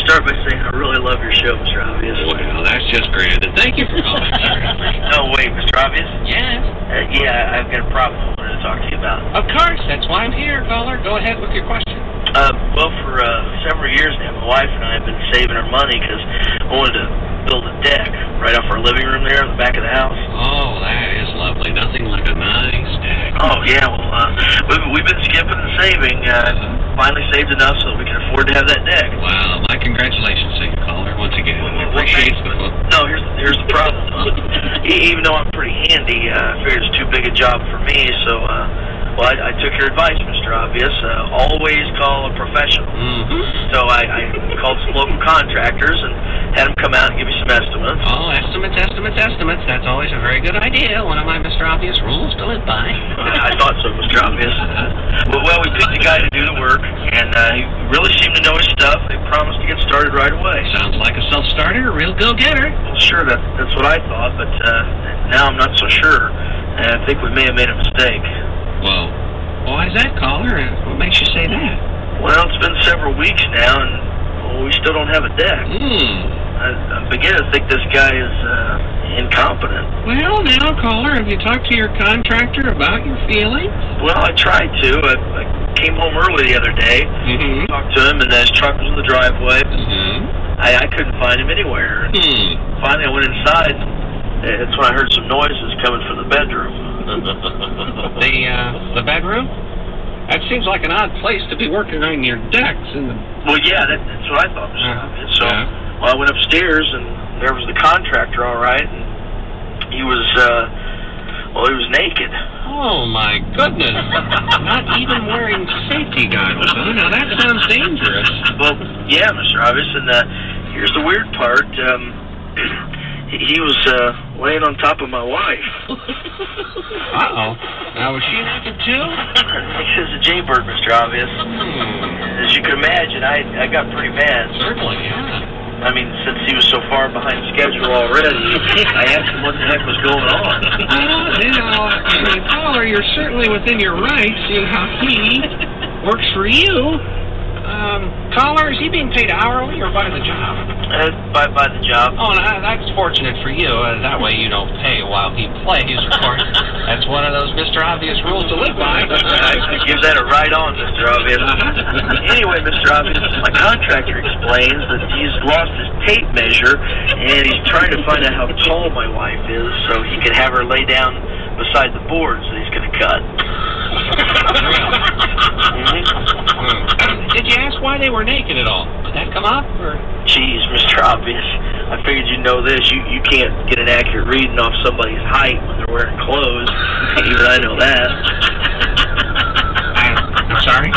start by saying I really love your show, Mr. Obvious. Well, that's just granted. Thank you for calling, sir. No, wait, Mr. Obvious? Yes? Yeah, I've got a problem I wanted to talk to you about. Of course, that's why I'm here, caller. Go ahead with your question. Well, for several years now, my wife and I have been saving our money because I wanted to build a deck right off our living room there in the back of the house. Oh, that is lovely. Nothing like a nice deck. Oh, yeah, well, we've been skipping and saving. Finally saved enough so that we can afford to have that deck. Well, my congratulations to you, caller, once again. We appreciate the book. No, here's the problem. Even though I'm pretty handy, I figured it's too big a job for me, so, well, I took your advice, Mr. Obvious. Always call a professional. So I called some local contractors and had them come out and give me some estimates. Oh, estimates. That's always a very good idea. One of my Mr. Obvious rules to live by. I thought so, Mr. Obvious. Well, we picked a guy to do the work, and he really seemed to know his stuff. They promised to get started right away. Sounds like a self-starter, a real go-getter. Well, sure, that's what I thought, but now I'm not so sure. And I think we may have made a mistake. Well, why is that, caller? What makes you say that? Well, it's been several weeks now, and we still don't have a deck. I'm beginning to think this guy is incompetent. Well, now, caller, have you talked to your contractor about your feelings? Well, I tried to. I came home early the other day, talked to him, and his truck was in the driveway. I couldn't find him anywhere. Finally, I went inside. That's when I heard some noises coming from the bedroom. The bedroom? That seems like an odd place to be working on your decks. Well, yeah, that's what I thought. So, well, I went upstairs, and there was the contractor, all right, and he was naked. Oh, my goodness. Not even wearing safety goggles, huh? Now, that sounds dangerous. Well, yeah, Mr. Obvious, and here's the weird part. He was laying on top of my wife. Uh-oh. Now, was she naked, too? This is a jaybird, Mr. Obvious. As you can imagine, I got pretty mad. Certainly, yeah. I mean, since he was so far behind schedule already, I asked him what the heck was going on. Caller, you're certainly within your rights, seeing how he works for you. Caller, is he being paid hourly or by the job? By the job. Oh, no, that's fortunate for you. That way you don't pay while he plays, of course. That's one of those Mr. Obvious rules to live by. I give that a right on, Mr. Obvious. Anyway, Mr. Obvious, my contractor explains that he's lost his tape measure, and he's trying to find out how tall my wife is so he can have her lay down beside the boards that he's going to cut. Did you ask why they were naked at all? Did that come up? Or? Jeez, Mr. Obvious. I figured you'd know this. You can't get an accurate reading off somebody's height when they're wearing clothes. Even I know that. I'm sorry?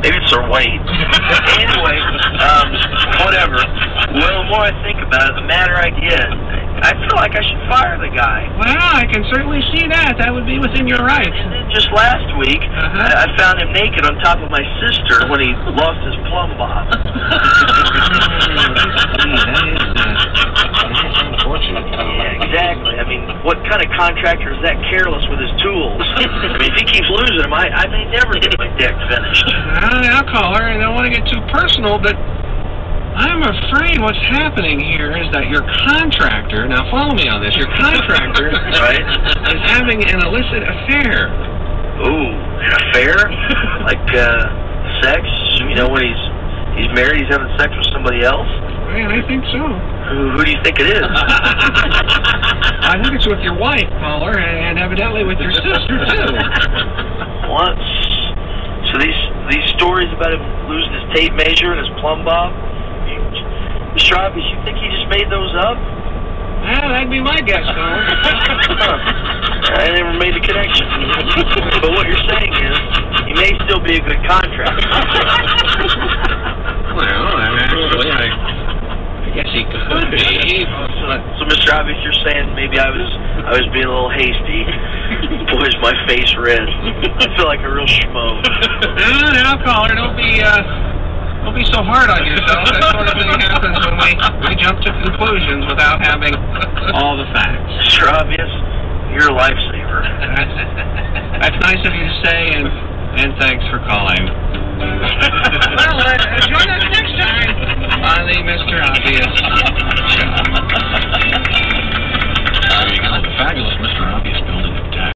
Maybe it's their weight. Anyway, whatever. Well, the more I think about it, the madder I get. I feel like I should fire the guy. Well, I can certainly see that. That would be within your rights. And then just last week, I found him naked on top of my sister when he lost his plumb bob. That is unfortunate. Yeah, exactly. I mean, what kind of contractor is that careless with his tools? I mean, if he keeps losing them, I may never get my deck finished. Now, caller, I don't want to get too personal, but I'm afraid what's happening here is that your contractor, now follow me on this, your contractor right, is having an illicit affair. Ooh, an affair? Like, sex? You know, when he's married, he's having sex with somebody else? Man, I think so. Who do you think it is? I think it's with your wife, caller, and evidently with your sister, too. What? So these stories about him losing his tape measure and his plumb bob, Mr. Obvious, you think he just made those up? Well, that'd be my guess, caller. I never made the connection. But what you're saying is, he may still be a good contractor. Well, actually, I guess he could be. So, Mr. Obvious, you're saying maybe I was being a little hasty. Boy, is my face red. I feel like a real schmo. Now, caller, don't be so hard on yourself. That sort of thing happens when we jump to conclusions without having all the facts. Mr. Obvious, you're a lifesaver. That's nice of you to say, and thanks for calling.